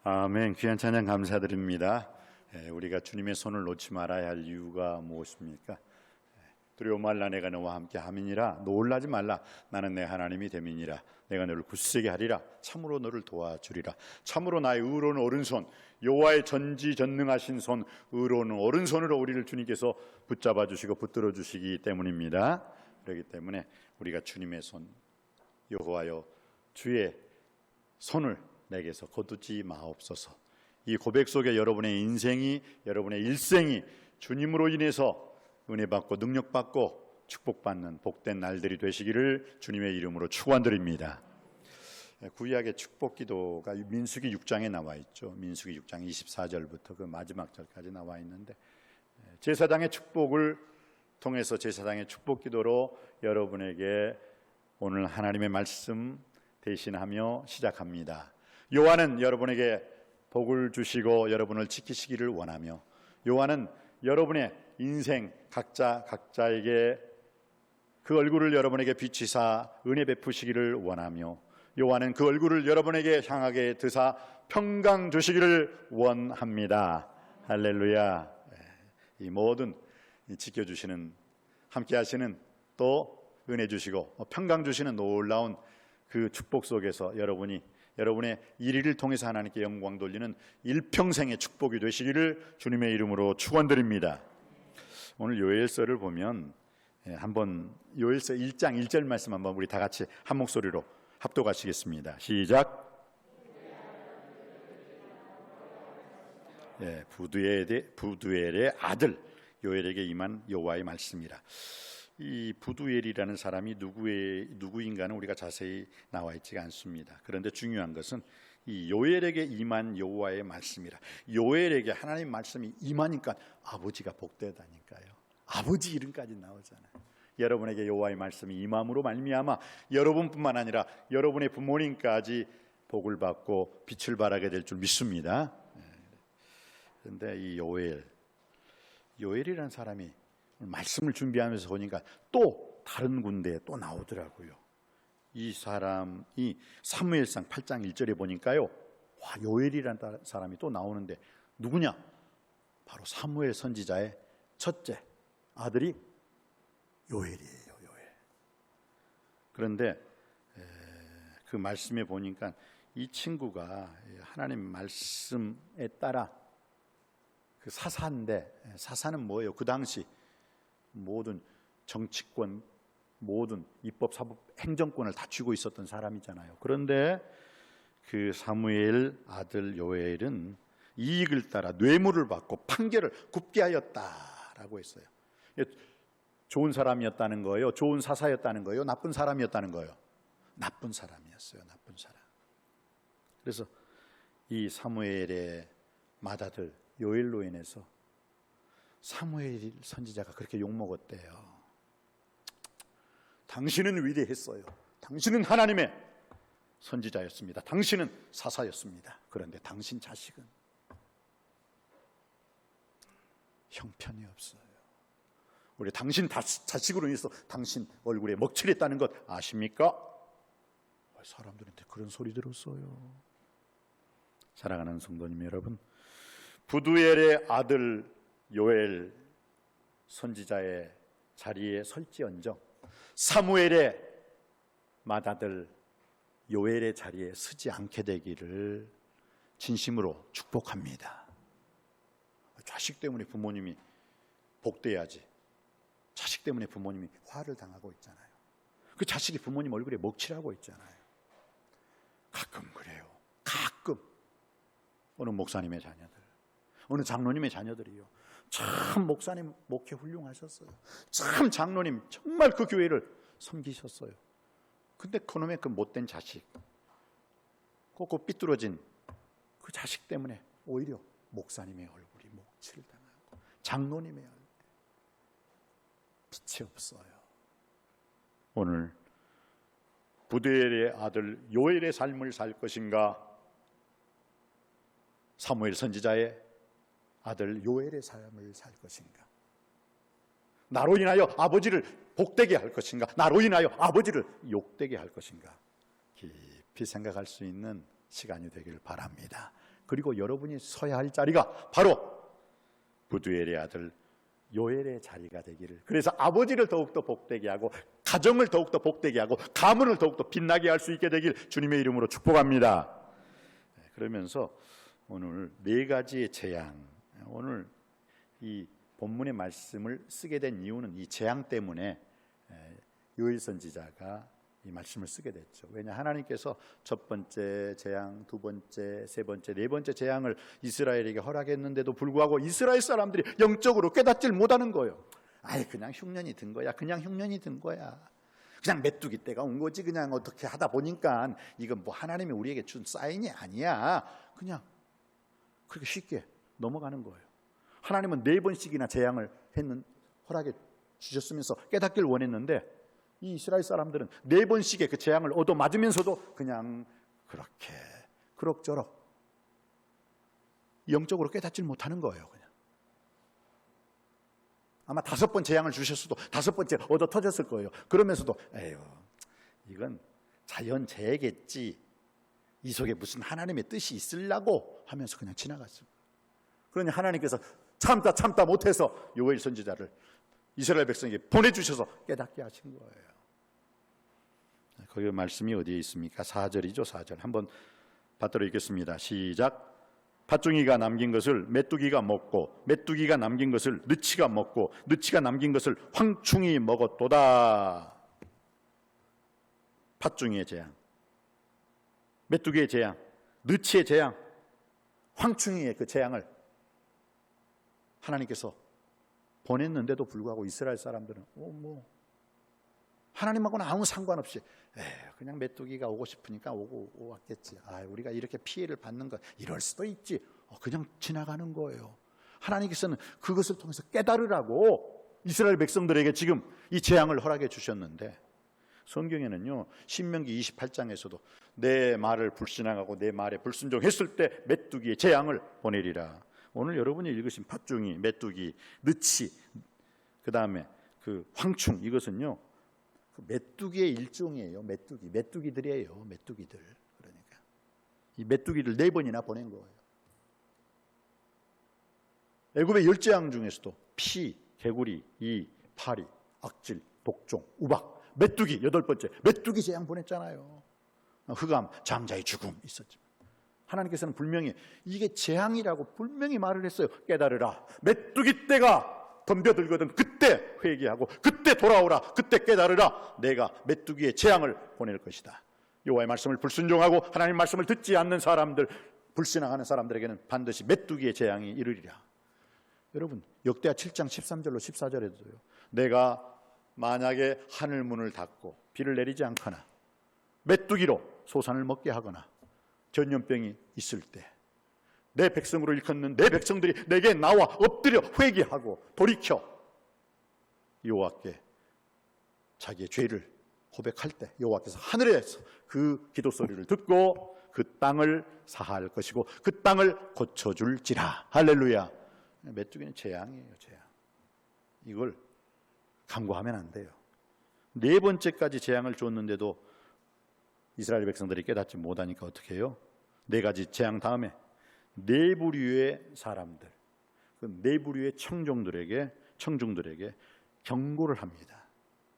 아멘. 귀한 찬양 감사드립니다. 우리가 주님의 손을 놓지 말아야 할 이유가 무엇입니까? 두려워 말라, 내가 너와 함께 함이니라. 놀라지 말라, 나는 내 하나님이 됨이니라. 내가 너를 굳세게 하리라. 참으로 너를 도와주리라. 참으로 나의 의로운 오른손, 여호와의 전지전능하신 손, 의로운 오른손으로 우리를 주님께서 붙잡아 주시고 붙들어 주시기 때문입니다. 그렇기 때문에 우리가 주님의 손, 여호와여 주의 손을 내게서 거두지 마옵소서. 이 고백 속에 여러분의 인생이, 여러분의 일생이 주님으로 인해서 은혜 받고 능력 받고 축복받는 복된 날들이 되시기를 주님의 이름으로 축원드립니다. 구약의 축복기도가 민수기 6장에 나와 있죠. 민수기 6장 24절부터 그 마지막 절까지 나와 있는데, 제사장의 축복을 통해서 제사장의 축복기도로 여러분에게 오늘 하나님의 말씀 대신하며 시작합니다. 요한은 여러분에게 복을 주시고 여러분을 지키시기를 원하며, 요한은 여러분의 인생 각자에게 그 얼굴을 여러분에게 비치사 은혜 베푸시기를 원하며, 요한은 그 얼굴을 여러분에게 향하게 드사 평강 주시기를 원합니다. 할렐루야. 이 모든 지켜주시는, 함께 하시는, 또 은혜 주시고 평강 주시는 놀라운 그 축복 속에서 여러분의 일위를 통해서 하나님께 영광 돌리는 일평생의 축복이 되시기를 주님의 이름으로 축원드립니다. 오늘 요엘서를 보면 한번 요엘서 1장 1절 말씀 한번 우리 다 같이 한 목소리로 합독하시겠습니다. 시작. 부두엘의 아들 요엘에게 임한 여호와의 말씀이라. 이 부두엘이라는 사람이 누구인가는 우리가 자세히 나와 있지가 않습니다. 그런데 중요한 것은 이 요엘에게 임한 여호와의 말씀이라. 요엘에게 하나님 말씀이 임하니까 아버지가 복되다니까요. 아버지 이름까지 나오잖아요. 여러분에게 여호와의 말씀이 임함으로 말미암아 여러분뿐만 아니라 여러분의 부모님까지 복을 받고 빛을 발하게 될 줄 믿습니다. 그런데 이 요엘이라는 사람이 말씀을 준비하면서 보니까 또 다른 군데에 또 나오더라고요. 이 사람이 사무엘상 8장 1절에 보니까요, 요엘이라는 사람이 또 나오는데 누구냐? 바로 사무엘 선지자의 첫째 아들이 요엘이에요. 요엘. 그런데 그 말씀에 보니까 이 친구가 하나님 말씀에 따라 그 사사인데, 사사는 뭐예요? 그 당시 모든 정치권, 모든 입법, 사법, 행정권을 다 쥐고 있었던 사람이잖아요. 그런데 그 사무엘 아들 요엘은 이익을 따라 뇌물을 받고 판결을 굽게 하였다라고 했어요. 좋은 사람이었다는 거예요? 좋은 사사였다는 거예요? 나쁜 사람이었다는 거예요? 나쁜 사람이었어요. 나쁜 사람. 그래서 이 사무엘의 맏아들 요엘로 인해서 사무엘 선지자가 그렇게 욕먹었대요. 당신은 위대했어요. 당신은 하나님의 선지자였습니다. 당신은 사사였습니다. 그런데 당신 자식은 형편이 없어요. 우리 당신 자식으로 인해서 당신 얼굴에 먹칠했다는 것 아십니까? 사람들한테 그런 소리 들었어요. 사랑하는 성도님 여러분, 부두엘의 아들 요엘 선지자의 자리에 설지언정 사무엘의 맏아들 요엘의 자리에 서지 않게 되기를 진심으로 축복합니다. 자식 때문에 부모님이 복돼야지, 자식 때문에 부모님이 화를 당하고 있잖아요. 그 자식이 부모님 얼굴에 먹칠하고 있잖아요. 가끔 그래요. 가끔 어느 목사님의 자녀들, 어느 장로님의 자녀들이요, 참 목사님 목회 훌륭하셨어요. 참 장로님 정말 그 교회를 섬기셨어요. 근데 그놈의 그 못된 자식, 그 삐뚤어진 그 자식 때문에 오히려 목사님의 얼굴이 목칠을 당하고 장로님의 얼굴 빛이 없어요. 오늘 부두엘의 아들 요엘의 삶을 살 것인가, 사무엘 선지자의 아들 요엘의 삶을 살 것인가, 나로 인하여 아버지를 복되게 할 것인가, 나로 인하여 아버지를 욕되게 할 것인가, 깊이 생각할 수 있는 시간이 되길 바랍니다. 그리고 여러분이 서야 할 자리가 바로 부두엘의 아들 요엘의 자리가 되기를, 그래서 아버지를 더욱더 복되게 하고 가정을 더욱더 복되게 하고 가문을 더욱더 빛나게 할 수 있게 되길 주님의 이름으로 축복합니다. 그러면서 오늘 네 가지의 재앙, 오늘 이 본문의 말씀을 쓰게 된 이유는 이 재앙 때문에 요엘 선지자가 이 말씀을 쓰게 됐죠. 왜냐, 하나님께서 첫 번째 재앙, 두 번째, 세 번째, 네 번째 재앙을 이스라엘에게 허락했는데도 불구하고 이스라엘 사람들이 영적으로 깨닫질 못하는 거예요. 아이, 그냥 흉년이 든 거야. 그냥 흉년이 든 거야. 그냥 메뚜기 때가 온 거지. 그냥 어떻게 하다 보니까 이건 뭐 하나님이 우리에게 준 사인이 아니야. 그냥 그렇게 쉽게 넘어가는 거예요. 하나님은 4번씩이나 재앙을 허락해 주셨으면서 깨닫길 원했는데 이 이스라엘 사람들은 4번씩의 그 재앙을 얻어맞으면서도 그냥 그렇게 그럭저럭 영적으로 깨닫질 못하는 거예요. 그냥 아마 5번 재앙을 주셨어도 5번째 얻어 터졌을 거예요. 그러면서도 에휴, 이건 자연재해겠지, 이 속에 무슨 하나님의 뜻이 있으려고 하면서 그냥 지나갔습니다. 그러니 하나님께서 참다 못해서 요엘 선지자를 이스라엘 백성에게 보내주셔서 깨닫게 하신 거예요. 거기 말씀이 어디에 있습니까? 4절이죠. 4절 한번 받들어 읽겠습니다. 시작. 팥종이가 남긴 것을 메뚜기가 먹고 메뚜기가 남긴 것을 느치가 먹고 느치가 남긴 것을 황충이 먹었도다. 팥종이의 재앙, 메뚜기의 재앙, 느치의 재앙, 황충이의 그 재앙을 하나님께서 보냈는데도 불구하고 이스라엘 사람들은 하나님하고는 아무 상관없이 그냥 메뚜기가 오고 싶으니까 오고 왔겠지. 우리가 이렇게 피해를 받는 것 이럴 수도 있지. 그냥 지나가는 거예요. 하나님께서는 그것을 통해서 깨달으라고 이스라엘 백성들에게 지금 이 재앙을 허락해 주셨는데, 성경에는요 신명기 28장에서도 내 말을 불신앙하고 내 말에 불순종했을 때 메뚜기의 재앙을 보내리라. 오늘 여러분이 읽으신 팥종이, 메뚜기, 느치, 그 다음에 그 황충, 이것은요 메뚜기의 일종이에요. 메뚜기들이에요. 메뚜기들. 그러니까 이 메뚜기를 4번이나 보낸 거예요. 애굽의 10재앙 중에서도 피, 개구리, 이, 파리, 악질, 독종, 우박, 메뚜기 8번째 메뚜기 재앙 보냈잖아요. 흑암, 장자의 죽음 있었죠. 하나님께서는 분명히 이게 재앙이라고 분명히 말을 했어요. 깨달으라. 메뚜기 떼가 덤벼들거든 그때 회개하고 그때 돌아오라. 그때 깨달으라. 내가 메뚜기의 재앙을 보낼 것이다. 여호와의 말씀을 불순종하고 하나님의 말씀을 듣지 않는 사람들, 불신앙하는 사람들에게는 반드시 메뚜기의 재앙이 이르리라. 여러분, 역대하 7장 13절로 14절에도요 내가 만약에 하늘 문을 닫고 비를 내리지 않거나 메뚜기로 소산을 먹게 하거나 전염병이 있을 때 내 백성으로 일컫는 내 백성들이 내게 나와 엎드려 회개하고 돌이켜 여호와께 자기의 죄를 고백할 때 여호와께서 하늘에서 그 기도 소리를 듣고 그 땅을 사할 것이고 그 땅을 고쳐줄지라. 할렐루야. 메뚜기는 재앙이에요. 재앙. 이걸 간과하면 안 돼요. 4번째까지 재앙을 줬는데도 이스라엘 백성들이 깨닫지 못하니까 어떻게 해요? 4가지 재앙 다음에 4부류의 사람들, 그 4부류의 청중들에게 경고를 합니다.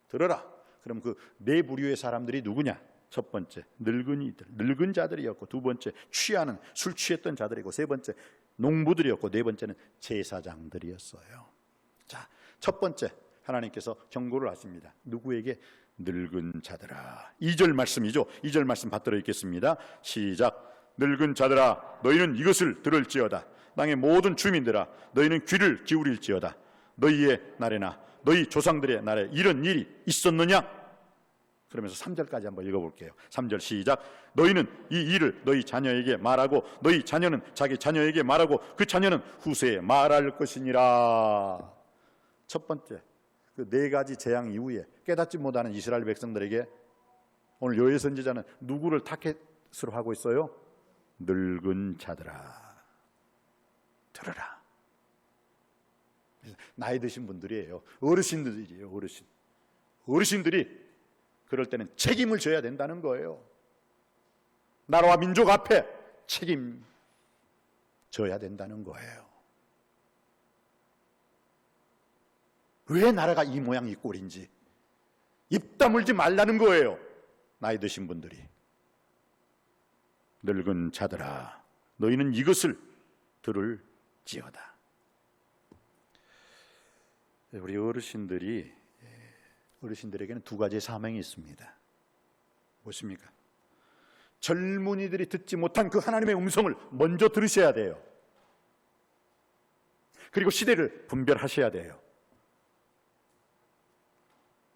들어라. 그럼 그 4부류의 사람들이 누구냐? 첫 번째 늙은이들, 늙은 자들이었고, 두 번째 취하는 술 취했던 자들이고, 세 번째 농부들이었고, 네 번째는 제사장들이었어요. 자, 첫 번째 하나님께서 경고를 하십니다. 누구에게? 늙은 자들아. 2절 말씀이죠. 2절 말씀 받들어 읽겠습니다. 시작. 늙은 자들아, 너희는 이것을 들을지어다. 땅의 모든 주민들아, 너희는 귀를 기울일지어다. 너희의 날에나 너희 조상들의 날에 이런 일이 있었느냐? 그러면서 3절까지 한번 읽어볼게요. 3절 시작. 너희는 이 일을 너희 자녀에게 말하고 너희 자녀는 자기 자녀에게 말하고 그 자녀는 후세에 말할 것이니라. 첫 번째, 그 4가지 재앙 이후에 깨닫지 못하는 이스라엘 백성들에게 오늘 요엘 선지자는 누구를 타겟으로 하고 있어요? 늙은 자들아, 들어라. 나이 드신 분들이에요. 어르신들이에요. 어르신들이 그럴 때는 책임을 져야 된다는 거예요. 나라와 민족 앞에 책임. 져야 된다는 거예요. 왜 나라가 이 모양 이 꼴인지 입 다물지 말라는 거예요. 나이 드신 분들이. 늙은 자들아, 너희는 이것을 들을지어다. 우리 어르신들에게는 두 가지의 사명이 있습니다. 무엇입니까? 젊은이들이 듣지 못한 그 하나님의 음성을 먼저 들으셔야 돼요. 그리고 시대를 분별하셔야 돼요.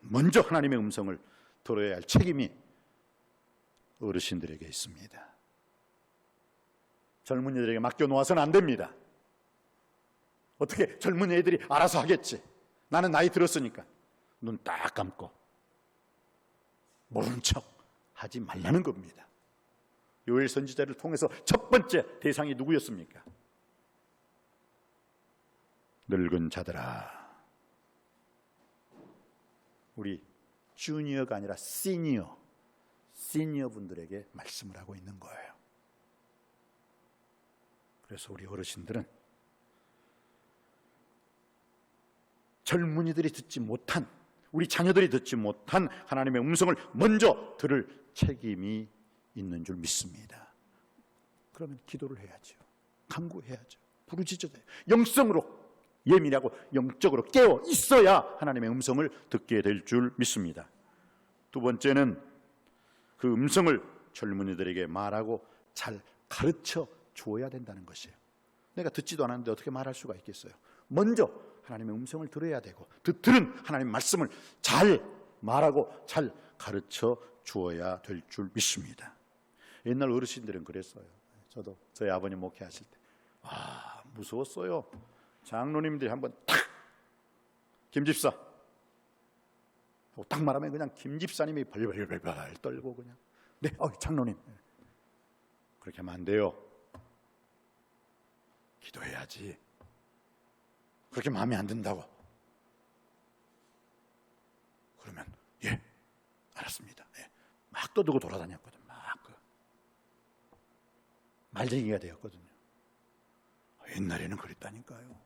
먼저 하나님의 음성을 들어야 할 책임이 어르신들에게 있습니다. 젊은이들에게 맡겨놓아서는 안 됩니다. 어떻게 젊은 애들이 알아서 하겠지. 나는 나이 들었으니까. 눈 딱 감고 모른 척 하지 말라는 겁니다. 요엘 선지자를 통해서 첫 번째 대상이 누구였습니까? 늙은 자들아. 우리 주니어가 아니라 시니어 분들에게 말씀을 하고 있는 거예요. 그래서 우리 어르신들은 젊은이들이 듣지 못한, 우리 자녀들이 듣지 못한 하나님의 음성을 먼저 들을 책임이 있는 줄 믿습니다. 그러면 기도를 해야죠. 간구해야죠. 부르짖어야 돼요. 영성으로 예민하고 영적으로 깨어 있어야 하나님의 음성을 듣게 될 줄 믿습니다. 두 번째는 그 음성을 젊은이들에게 말하고 잘 가르쳐 주어야 된다는 것이에요. 내가 듣지도 않았는데 어떻게 말할 수가 있겠어요? 먼저 하나님의 음성을 들어야 되고, 들은 하나님의 말씀을 잘 말하고 잘 가르쳐 주어야 될 줄 믿습니다. 옛날 어르신들은 그랬어요. 저도 저희 아버님 목회하실 때 무서웠어요. 장로님들이 한번 탁 김집사 하고 딱 말하면 그냥 김집사님이 벌벌벌 떨고 그냥 네, 장로님 그렇게 하면 안 돼요. 기도해야지. 그렇게 마음에 안 든다고 그러면 예 알았습니다. 예. 막 떠들고 돌아다녔거든. 말쟁이가 되었거든요. 옛날에는 그랬다니까요.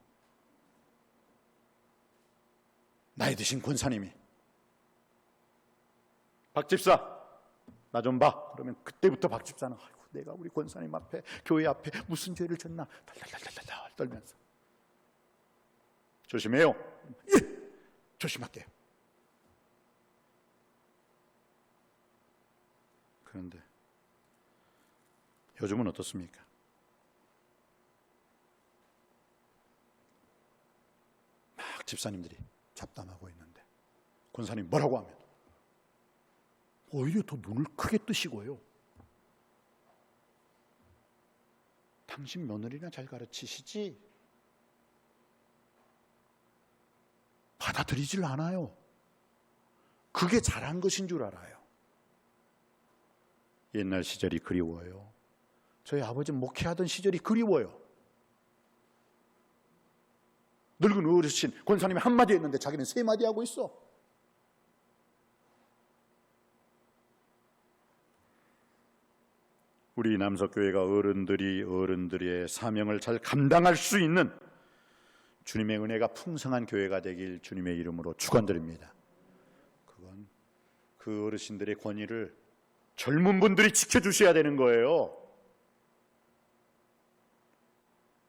나이 드신 권사님이 박집사 나 좀 봐. 그러면 그때부터 박집사는 아이고 내가 우리 권사님 앞에 교회 앞에 무슨 죄를 졌나 달달달달 떨면서 조심해요. 예, 조심할게요. 그런데 요즘은 어떻습니까? 막 집사님들이 잡담하고 있는데 권사님 뭐라고 하면 오히려 더 눈을 크게 뜨시고요. 당신 며느리나 잘 가르치시지? 받아들이질 않아요. 그게 잘한 것인 줄 알아요. 옛날 시절이 그리워요. 저희 아버지 목회하던 시절이 그리워요. 늙은 어르신 권사님이 한마디 했는데 자기는 3마디 하고 있어. 우리 남석교회가 어른들의 사명을 잘 감당할 수 있는 주님의 은혜가 풍성한 교회가 되길 주님의 이름으로 축원드립니다. 그건 그 어르신들의 권위를 젊은 분들이 지켜주셔야 되는 거예요.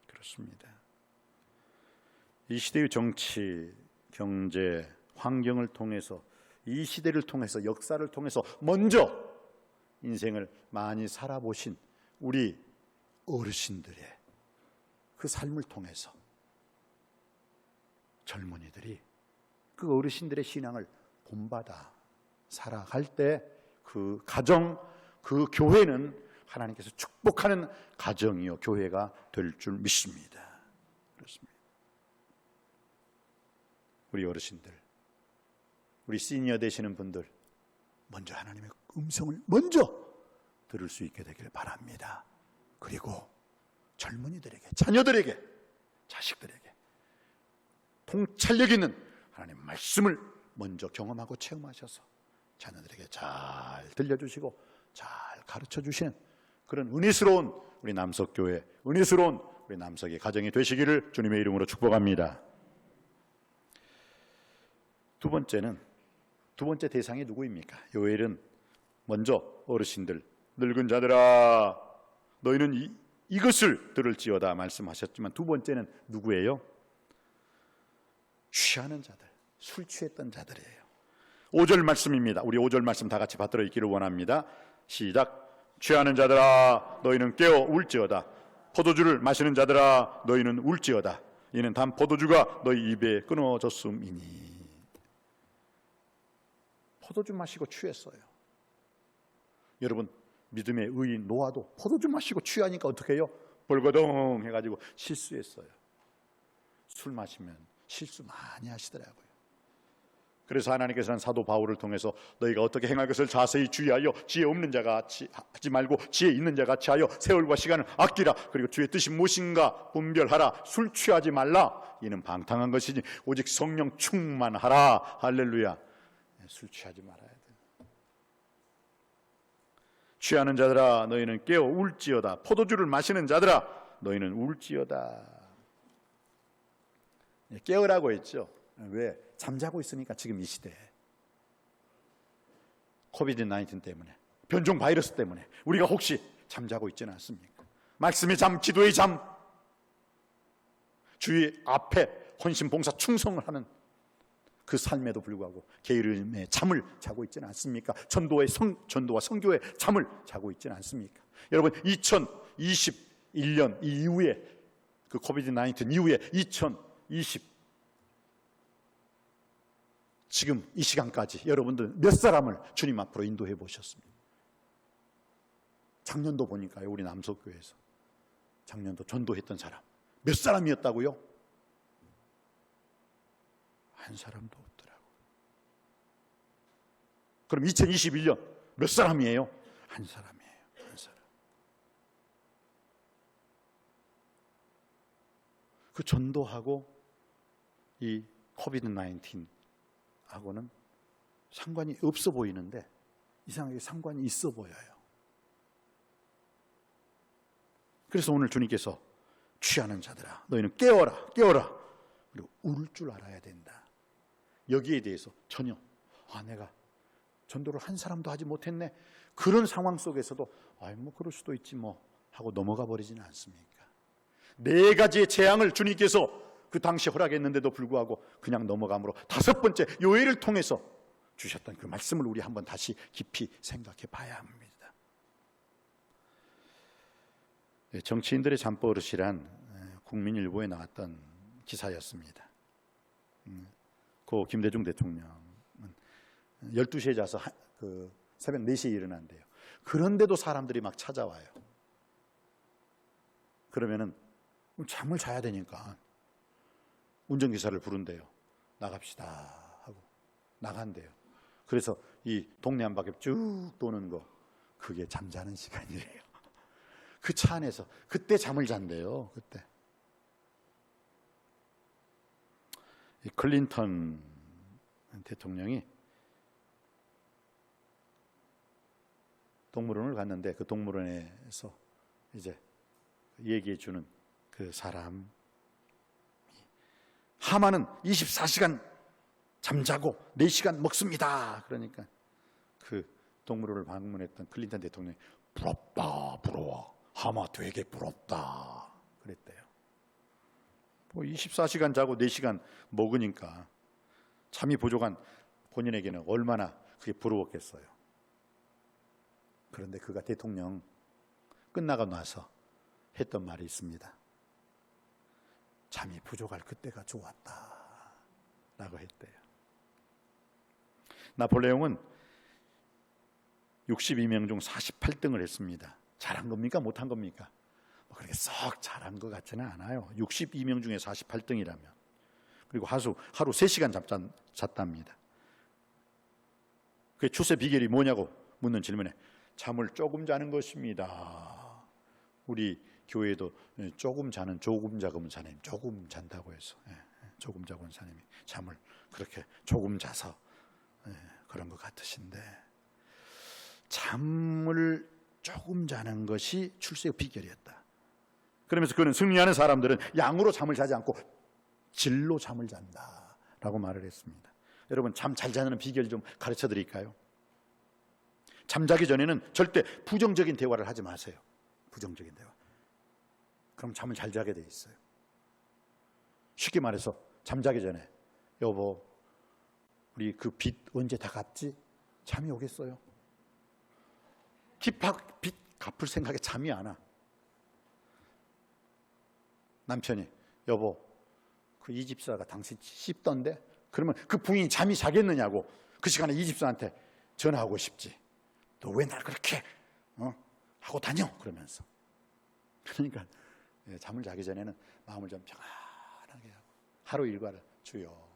그렇습니다. 이 시대의 정치, 경제, 환경을 통해서 이 시대를 통해서 역사를 통해서 먼저 인생을 많이 살아보신 우리 어르신들의 그 삶을 통해서 젊은이들이 그 어르신들의 신앙을 본받아 살아갈 때 그 가정, 그 교회는 하나님께서 축복하는 가정이요 교회가 될 줄 믿습니다. 그렇습니다. 우리 어르신들, 우리 시니어 되시는 분들 먼저 하나님의 음성을 먼저 들을 수 있게 되길 바랍니다. 그리고 젊은이들에게, 자녀들에게, 자식들에게 통찰력 있는 하나님의 말씀을 먼저 경험하고 체험하셔서 자녀들에게 잘 들려주시고 잘 가르쳐 주시는 그런 은혜스러운 우리 남석교회, 은혜스러운 우리 남석의 가정이 되시기를 주님의 이름으로 축복합니다. 두 번째 대상이 누구입니까? 요엘은 먼저 어르신들, 늙은 자들아 너희는 이것을 들을지어다 말씀하셨지만 두 번째는 누구예요? 취하는 자들, 술 취했던 자들이에요. 5절 말씀입니다. 우리 5절 말씀 다 같이 받들어 읽기를 원합니다. 시작. 취하는 자들아 너희는 깨어 울지어다. 포도주를 마시는 자들아 너희는 울지어다. 이는 단 포도주가 너희 입에 끊어졌음이니. 포도주 마시고 취했어요. 여러분, 믿음의 의인 노아도 포도주 마시고 취하니까 어떻게 해요? 벌거덩 해가지고 실수했어요. 술 마시면 실수 많이 하시더라고요. 그래서 하나님께서는 사도 바울을 통해서 너희가 어떻게 행할 것을 자세히 주의하여 지혜 없는 자가 같이 하지 말고 지혜 있는 자 같이 하여 세월과 시간을 아끼라. 그리고 주의 뜻이 무엇인가 분별하라. 술 취하지 말라. 이는 방탕한 것이니 오직 성령 충만하라. 할렐루야. 술 취하지 말아야 돼. 취하는 자들아 너희는 깨어 울지어다. 포도주를 마시는 자들아 너희는 울지어다. 깨어라고 했죠. 왜? 잠자고 있으니까 지금 이 시대에 코비드-19 때문에, 변종 바이러스 때문에 우리가 혹시 잠자고 있지는 않습니까? 말씀의 잠, 기도의 잠, 주의 앞에 헌신, 봉사, 충성을 하는 그 삶에도 불구하고 게으름의 잠을 자고 있지는 않습니까? 전도와 선교의 잠을 자고 있지는 않습니까? 여러분, 2021년 이후에, 그 코비드-19 이후에 2020 지금 이 시간까지 여러분들 몇 사람을 주님 앞으로 인도해 보셨습니까? 작년도 보니까요, 우리 남석교회에서 작년도 전도했던 사람 몇 사람이었다고요? 한 사람도 없더라고요. 그럼 2021년 몇 사람이에요? 한 사람이에요. 한 사람. 그 전도하고 이 코비드-19 하고는 상관이 없어 보이는데 이상하게 상관이 있어 보여요. 그래서 오늘 주님께서 취하는 자들아 너희는 깨어라, 깨어라. 그리고 울 줄 알아야 된다. 여기에 대해서 전혀 내가 전도를 한 사람도 하지 못했네, 그런 상황 속에서도 뭐 그럴 수도 있지 뭐 하고 넘어가 버리지는 않습니까? 4가지의 재앙을 주님께서 그 당시 허락했는데도 불구하고 그냥 넘어감으로 5번째 요엘을 통해서 주셨던 그 말씀을 우리 한번 다시 깊이 생각해 봐야 합니다. 정치인들의 잠버릇이란 국민일보에 나왔던 기사였습니다. 고 김대중 대통령은 12시에 자서 그 새벽 4시에 일어난대요. 그런데도 사람들이 막 찾아와요. 그러면은 잠을 자야 되니까 운전기사를 부른대요. 나갑시다 하고 나간대요. 그래서 이 동네 한 바퀴 쭉 도는 거, 그게 잠자는 시간이래요. 그 차 안에서 그때 잠을 잔대요. 그때. 이 클린턴 대통령이 동물원을 갔는데 그 동물원에서 이제 얘기해 주는 그 사람, 하마는 24시간 잠자고 4시간 먹습니다. 그러니까 그 동물원을 방문했던 클린턴 대통령이 부럽다, 부러워. 하마 되게 부럽다. 그랬대요. 24시간 자고 4시간 먹으니까 잠이 부족한 본인에게는 얼마나 그게 부러웠겠어요. 그런데 그가 대통령 끝나고 나서 했던 말이 있습니다. 잠이 부족할 그때가 좋았다 라고 했대요. 나폴레옹은 62명 중 48등을 했습니다. 잘한 겁니까? 못한 겁니까? 그렇게 썩 잘한 것 같지는 않아요. 62명 중에 48등이라면. 그리고 하루 3시간 잤답니다. 그게 출세 비결이 뭐냐고 묻는 질문에 잠을 조금 자는 것입니다. 우리 교회도 조금 자는 조금 자금 사님, 조금 잔다고 해서 조금 자금 사님이 잠을 그렇게 조금 자서 그런 것 같으신데, 잠을 조금 자는 것이 출세의 비결이었다. 그러면서 그는 승리하는 사람들은 양으로 잠을 자지 않고 질로 잠을 잔다라고 말을 했습니다. 여러분, 잠 잘 자는 비결 좀 가르쳐 드릴까요? 잠자기 전에는 절대 부정적인 대화를 하지 마세요. 부정적인 대화. 그럼 잠을 잘 자게 돼 있어요. 쉽게 말해서 잠자기 전에 여보, 우리 그 빚 언제 다 갚지? 잠이 오겠어요? 빚 갚을 생각에 잠이 안 와. 남편이 여보, 그 이 집사가 당신 씹던데? 그러면 그 부인이 잠이 자겠느냐고 그 시간에 이 집사한테 전화하고 싶지. 너 왜 날 그렇게 하고 다녀? 그러면서. 그러니까 잠을 자기 전에는 마음을 좀 평안하게 하고 하루 일과를 주여,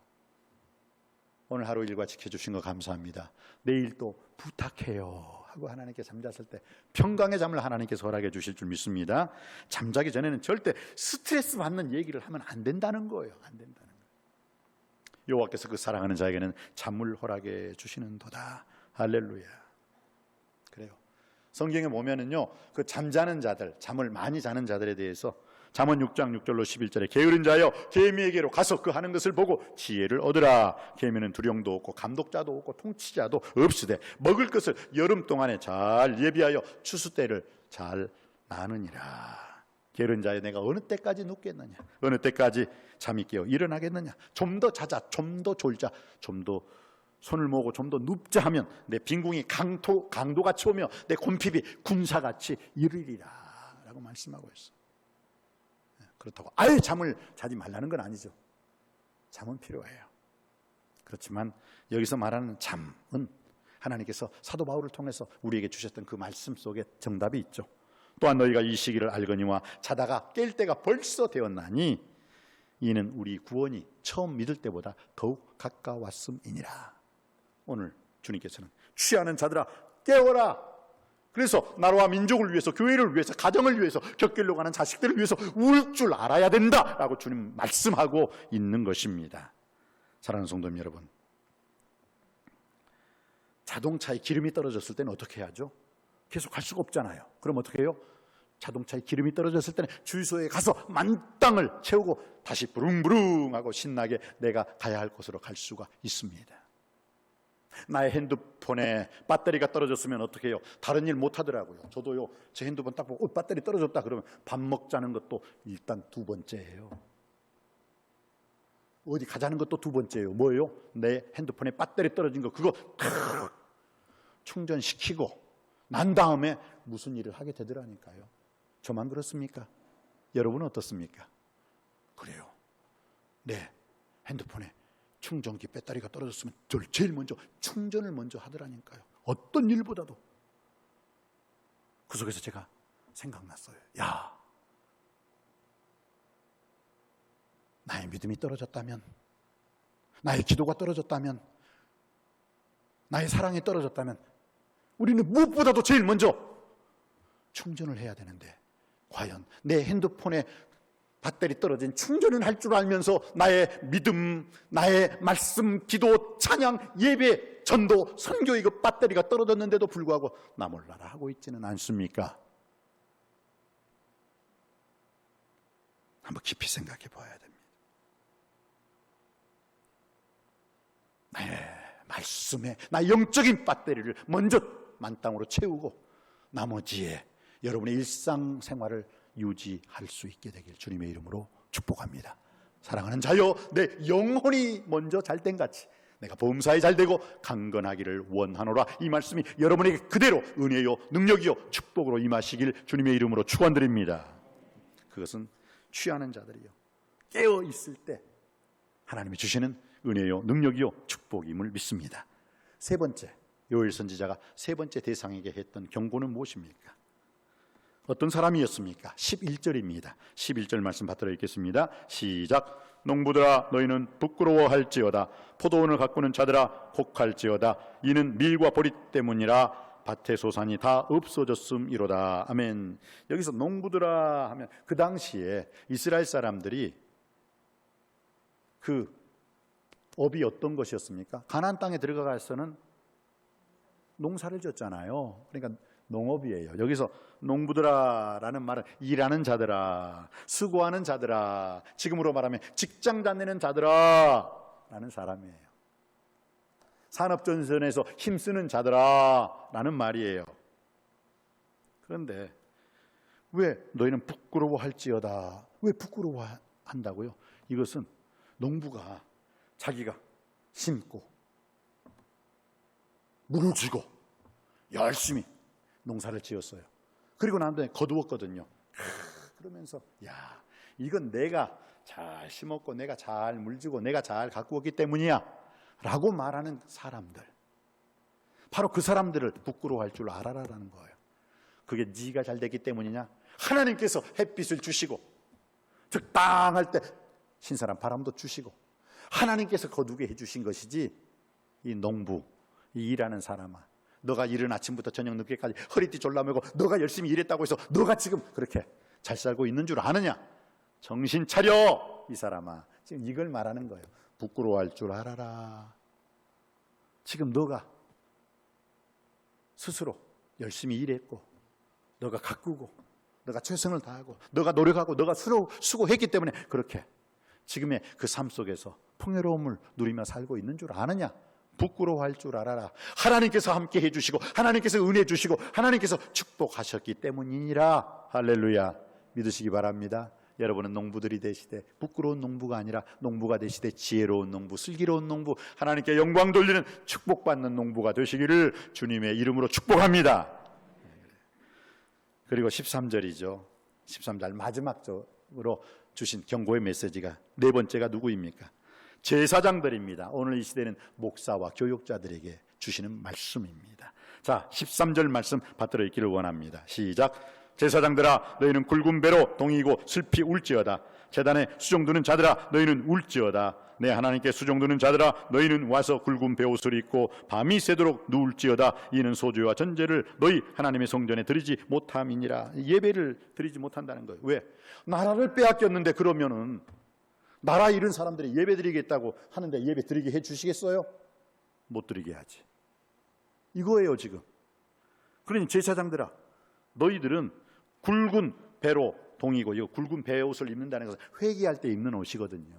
오늘 하루 일과 지켜주신 거 감사합니다. 내일 또 부탁해요 하고 하나님께 잠잤을 때 평강의 잠을 하나님께서 허락해 주실 줄 믿습니다. 잠자기 전에는 절대 스트레스 받는 얘기를 하면 안 된다는 거예요. 안 된다는 거예요. 여호와께서 그 사랑하는 자에게는 잠을 허락해 주시는도다. 할렐루야. 그래요. 성경에 보면은요, 그 잠자는 자들, 잠을 많이 자는 자들에 대해서 잠언 6장 6절로 11절에 게으른 자여 계미에게로 가서 그 하는 것을 보고 지혜를 얻으라. 계미는 두령도 없고 감독자도 없고 통치자도 없으되 먹을 것을 여름 동안에 잘 예비하여 추수 때를 잘 나느니라. 게으른 자여 내가 어느 때까지 눕겠느냐, 어느 때까지 잠이 깨어 일어나겠느냐. 좀 더 자자, 좀 더 졸자, 좀 더 손을 모으고 좀 더 눕자 하면 내 빈궁이 강도같이 오며 내 곰핍이 군사같이 이르리라 라고 말씀하고 있어. 그렇다고 아예 잠을 자지 말라는 건 아니죠. 잠은 필요해요. 그렇지만 여기서 말하는 잠은 하나님께서 사도 바울을 통해서 우리에게 주셨던 그 말씀 속에 정답이 있죠. 또한 너희가 이 시기를 알거니와 자다가 깰 때가 벌써 되었나니 이는 우리 구원이 처음 믿을 때보다 더욱 가까웠음이니라. 오늘 주님께서는 취하는 자들아 깨어라. 그래서 나라와 민족을 위해서, 교회를 위해서, 가정을 위해서, 곁길로 가는 자식들을 위해서 울 줄 알아야 된다라고 주님 말씀하고 있는 것입니다. 사랑하는 성도님 여러분, 자동차에 기름이 떨어졌을 때는 어떻게 해야죠? 계속 갈 수가 없잖아요. 그럼 어떻게 해요? 자동차에 기름이 떨어졌을 때는 주유소에 가서 만땅을 채우고 다시 부릉부릉 하고 신나게 내가 가야 할 곳으로 갈 수가 있습니다. 나의 핸드폰에 배터리가 떨어졌으면 어떻게 해요? 다른 일 못 하더라고요. 저도요, 제 핸드폰 딱 보고 배터리 떨어졌다 그러면 밥 먹자는 것도 일단 두 번째예요. 어디 가자는 것도 두 번째예요. 뭐예요? 내 핸드폰에 배터리 떨어진 거 그거 탁 충전시키고 난 다음에 무슨 일을 하게 되더라니까요. 저만 그렇습니까? 여러분은 어떻습니까? 그래요. 내 핸드폰에 충전기 배터리가 떨어졌으면 제일 먼저 충전을 먼저 하더라니까요. 어떤 일보다도. 그 속에서 제가 생각났어요. 야, 나의 믿음이 떨어졌다면, 나의 기도가 떨어졌다면, 나의 사랑이 떨어졌다면 우리는 무엇보다도 제일 먼저 충전을 해야 되는데 과연 내 핸드폰에 배터리 떨어진 충전은 할 줄 알면서 나의 믿음, 나의 말씀, 기도, 찬양, 예배, 전도, 선교의 그 배터리가 떨어졌는데도 불구하고 나 몰라라 하고 있지는 않습니까? 한번 깊이 생각해 봐야 됩니다. 나의 말씀에 나의 영적인 배터리를 먼저 만땅으로 채우고 나머지에 여러분의 일상생활을 유지할 수 있게 되길 주님의 이름으로 축복합니다. 사랑하는 자여, 내 영혼이 먼저 잘된 같이 내가 범사에 잘되고 강건하기를 원하노라. 이 말씀이 여러분에게 그대로 은혜요 능력이요 축복으로 임하시길 주님의 이름으로 축원드립니다. 그것은 취하는 자들이요 깨어 있을 때 하나님이 주시는 은혜요 능력이요 축복임을 믿습니다. 세 번째, 요엘 선지자가 세 번째 대상에게 했던 경고는 무엇입니까? 어떤 사람이었습니까? 11절입니다. 11절 말씀 받들어 읽겠습니다. 시작. 농부들아 너희는 부끄러워할지어다. 포도원을 가꾸는 자들아 혹할지어다. 이는 밀과 보리 때문이라. 밭의 소산이 다 없어졌음이로다. 아멘. 여기서 농부들아 하면 그 당시에 이스라엘 사람들이 그 업이 어떤 것이었습니까? 가나안 땅에 들어가서는 농사를 졌잖아요. 그러니까 농업이에요. 여기서 농부들아라는 말은 일하는 자들아, 수고하는 자들아, 지금으로 말하면 직장 다니는 자들아 라는 사람이에요. 산업전선에서 힘쓰는 자들아 라는 말이에요. 그런데 왜 너희는 부끄러워할지어다, 왜 부끄러워한다고요? 이것은 농부가 자기가 심고 물을 주고 열심히 농사를 지었어요. 그리고 난 다음에 거두었거든요. 그러면서 야, 이건 내가 잘 심었고 내가 잘 물주고 내가 잘 가꾸었기 때문이야 라고 말하는 사람들, 바로 그 사람들을 부끄러워할 줄 알아라라는 거예요. 그게 네가 잘 됐기 때문이냐? 하나님께서 햇빛을 주시고 적당할 때 신선한 바람도 주시고 하나님께서 거두게 해주신 것이지, 이 농부, 이 일하는 사람아, 너가 이른 아침부터 저녁 늦게까지 허리띠 졸라매고 너가 열심히 일했다고 해서 너가 지금 그렇게 잘 살고 있는 줄 아느냐? 정신 차려 이 사람아. 지금 이걸 말하는 거예요. 부끄러워할 줄 알아라. 지금 너가 스스로 열심히 일했고 너가 가꾸고 너가 최선을 다하고 너가 노력하고 너가 수고했기 때문에 그렇게 지금의 그 삶 속에서 풍요로움을 누리며 살고 있는 줄 아느냐? 부끄러워할 줄 알아라. 하나님께서 함께 해주시고 하나님께서 은혜 주시고 하나님께서 축복하셨기 때문이니라. 할렐루야. 믿으시기 바랍니다. 여러분은 농부들이 되시되 부끄러운 농부가 아니라 농부가 되시되 지혜로운 농부, 슬기로운 농부, 하나님께 영광 돌리는 축복받는 농부가 되시기를 주님의 이름으로 축복합니다. 그리고 13절이죠. 13절 마지막으로 주신 경고의 메시지가 네 번째가 누구입니까? 제사장들입니다. 오늘 이 시대는 목사와 교육자들에게 주시는 말씀입니다. 자, 13절 말씀 받들어 읽기를 원합니다. 시작. 제사장들아, 너희는 굵은 배로 동이고 슬피 울지어다. 제단에 수종드는 자들아, 너희는 울지어다. 내 하나님께 수종드는 자들아, 너희는 와서 굵은 베옷을 입고 밤이 새도록 누울지어다. 이는 소주와 전제를 너희 하나님의 성전에 드리지 못함이니라. 예배를 드리지 못한다는 거예요. 왜? 나라를 빼앗겼는데 그러면은 나라 잃은 사람들이 예배 드리겠다고 하는데 예배 드리게 해주시겠어요? 못 드리게 하지. 이거예요 지금. 그러니 제사장들아, 너희들은 굵은 배로 동이고, 이거 굵은 베옷을 입는다는 것은 회개할 때 입는 옷이거든요.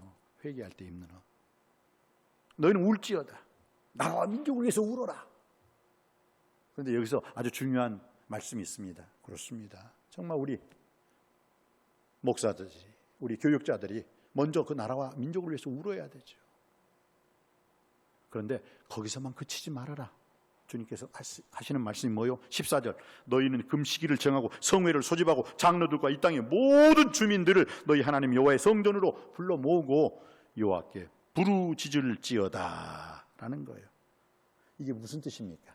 회개할 때 입는 옷. 너희는 울지어다. 나라와 민족을 위해서 울어라. 그런데 여기서 아주 중요한 말씀이 있습니다. 그렇습니다. 정말 우리 목사들이, 우리 교육자들이 먼저 그 나라와 민족을 위해서 울어야 되죠. 그런데 거기서만 그치지 말아라. 주님께서 하시는 말씀이 뭐요? 14절. 너희는 금식일을 정하고 성회를 소집하고 장로들과 이 땅의 모든 주민들을 너희 하나님 여호와의 성전으로 불러 모으고 여호와께 부르짖을지어다 라는 거예요. 이게 무슨 뜻입니까?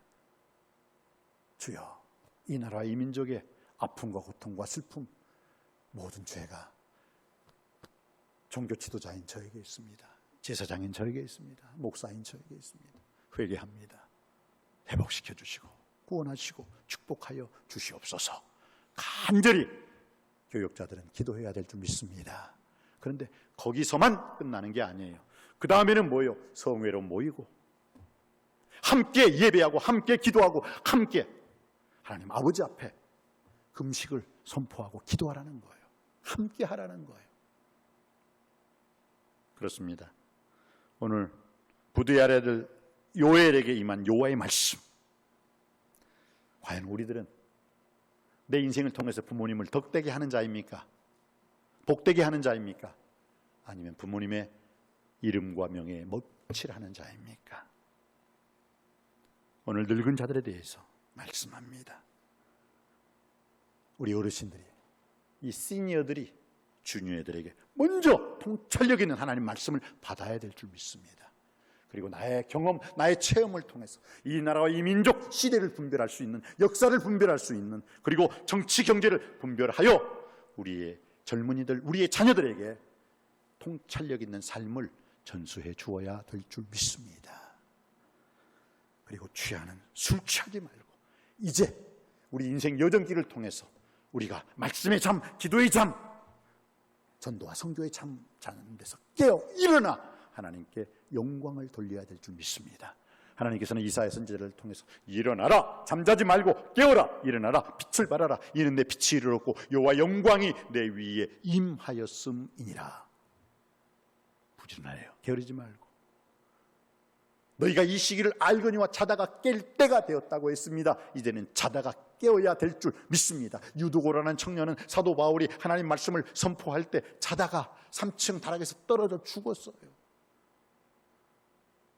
주여, 이 나라와 이 민족의 아픔과 고통과 슬픔, 모든 죄가 종교 지도자인 저에게 있습니다. 제사장인 저에게 있습니다. 목사인 저에게 있습니다. 회개합니다. 회복시켜 주시고 구원하시고 축복하여 주시옵소서. 간절히 교육자들은 기도해야 될 줄 믿습니다. 그런데 거기서만 끝나는 게 아니에요. 그 다음에는 뭐예요? 성회로 모이고 함께 예배하고 함께 기도하고 함께 하나님 아버지 앞에 금식을 선포하고 기도하라는 거예요. 함께 하라는 거예요. 그렇습니다. 오늘 부두의 아래들 요엘에게 임한 여호와의 말씀, 과연 우리들은 내 인생을 통해서 부모님을 덕되게 하는 자입니까? 복되게 하는 자입니까? 아니면 부모님의 이름과 명예에 먹칠하는 자입니까? 오늘 늙은 자들에 대해서 말씀합니다. 우리 어르신들이, 이 시니어들이 주니어들에게 먼저 통찰력 있는 하나님 말씀을 받아야 될 줄 믿습니다. 그리고 나의 경험, 나의 체험을 통해서 이 나라와 이 민족, 시대를 분별할 수 있는, 역사를 분별할 수 있는, 그리고 정치, 경제를 분별하여 우리의 젊은이들, 우리의 자녀들에게 통찰력 있는 삶을 전수해 주어야 될 줄 믿습니다. 그리고 취하는 술 취하지 말고 이제 우리 인생 여정길을 통해서 우리가 말씀의 잠, 기도의 잠, 전도와 성교의 잠 자는 데서 깨어 일어나 하나님께 영광을 돌려야 될 줄 믿습니다. 하나님께서는 이사야 선지자를 통해서 일어나라, 잠자지 말고 깨어라, 일어나라, 빛을 발하라, 이는 내 빛이 이르렀고 여호와 영광이 내 위에 임하였음이니라. 부지런하여 게으르지 말고 너희가 이 시기를 알거니와 자다가 깰 때가 되었다고 했습니다. 이제는 자다가 깨어야 될 줄 믿습니다. 유두고라는 청년은 사도 바울이 하나님 말씀을 선포할 때 자다가 3층 다락에서 떨어져 죽었어요.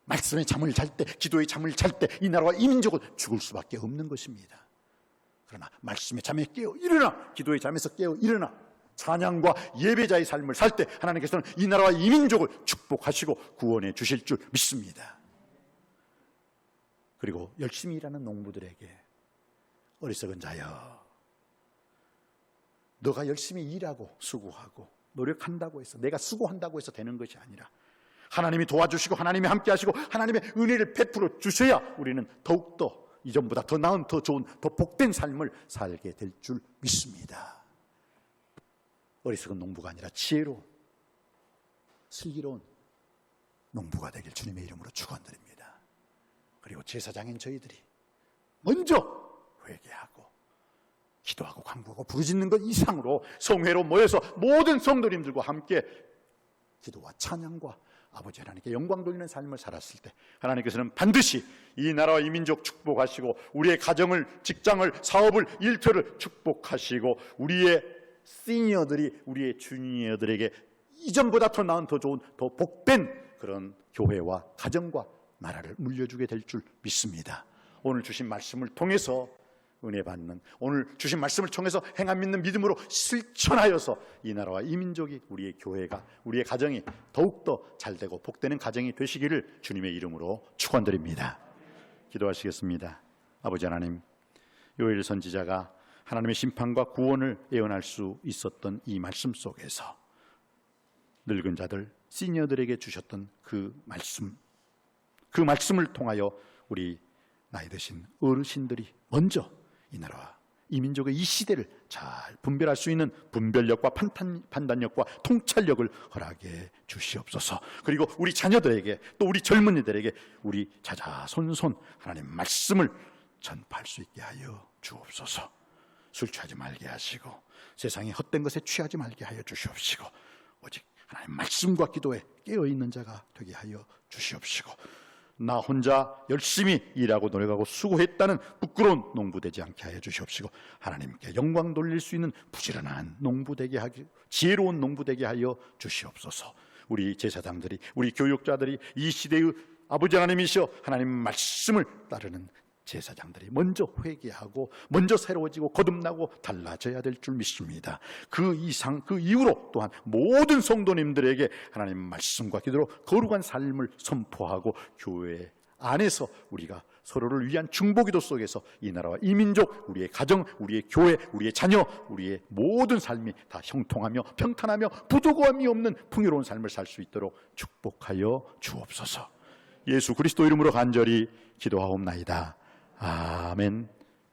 말씀의 잠을 잘 때, 기도의 잠을 잘 때 이 나라와 이 민족은 죽을 수밖에 없는 것입니다. 그러나 말씀의 잠에 깨어 일어나, 기도의 잠에서 깨어 일어나 찬양과 예배자의 삶을 살 때 하나님께서는 이 나라와 이 민족을 축복하시고 구원해 주실 줄 믿습니다. 그리고 열심히 일하는 농부들에게 어리석은 자여, 너가 열심히 일하고 수고하고 노력한다고 해서, 내가 수고한다고 해서 되는 것이 아니라 하나님이 도와주시고 하나님이 함께 하시고 하나님의 은혜를 베풀어 주셔야 우리는 더욱더 이전보다 더 나은, 더 좋은, 더 복된 삶을 살게 될 줄 믿습니다. 어리석은 농부가 아니라 지혜로운, 슬기로운 농부가 되길 주님의 이름으로 축원드립니다. 그리고 제사장인 저희들이 먼저 회개하고 기도하고 간구하고 부르짖는 것 이상으로 성회로 모여서 모든 성도님들과 함께 기도와 찬양과 아버지 하나님께 영광 돌리는 삶을 살았을 때 하나님께서는 반드시 이 나라와 이 민족 축복하시고 우리의 가정을, 직장을, 사업을, 일터를 축복하시고 우리의 시니어들이 우리의 주니어들에게 이전보다 더 나은, 더 좋은, 더 복된 그런 교회와 가정과 나라를 물려주게 될 줄 믿습니다. 오늘 주신 말씀을 통해서 은혜 받는, 오늘 주신 말씀을 통해서 행함 있는 믿음으로 실천하여서 이 나라와 이 민족이, 우리의 교회가, 우리의 가정이 더욱더 잘되고 복되는 가정이 되시기를 주님의 이름으로 축원드립니다. 기도하시겠습니다. 아버지 하나님, 요엘 선지자가 하나님의 심판과 구원을 예언할 수 있었던 이 말씀 속에서 늙은 자들, 시니어들에게 주셨던 그 말씀을 통하여 우리 나이 드신 어르신들이 먼저 이 나라와 이 민족의 이 시대를 잘 분별할 수 있는 분별력과 판단력과 통찰력을 허락해 주시옵소서. 그리고 우리 자녀들에게, 또 우리 젊은이들에게 우리 자자손손 하나님 말씀을 전파할 수 있게 하여 주옵소서. 술 취하지 말게 하시고 세상의 헛된 것에 취하지 말게 하여 주시옵시고 오직 하나님 말씀과 기도에 깨어있는 자가 되게 하여 주시옵시고 나 혼자 열심히 일하고 노력하고 수고했다는 부끄러운 농부 되지 않게 하여 주시옵시고 하나님께 영광 돌릴 수 있는 부지런한 농부 되게 하기, 지혜로운 농부 되게 하여 주시옵소서. 우리 제사장들이, 우리 교육자들이 이 시대의 아버지 하나님이시여 하나님 말씀을 따르는 제사장들이 먼저 회개하고 먼저 새로워지고 거듭나고 달라져야 될 줄 믿습니다. 그 이후로 또한 모든 성도님들에게 하나님 말씀과 기도로 거룩한 삶을 선포하고 교회 안에서 우리가 서로를 위한 중보기도 속에서 이 나라와 이 민족, 우리의 가정, 우리의 교회, 우리의 자녀, 우리의 모든 삶이 다 형통하며 평탄하며 부족함이 없는 풍요로운 삶을 살 수 있도록 축복하여 주옵소서. 예수 그리스도 이름으로 간절히 기도하옵나이다. 아멘.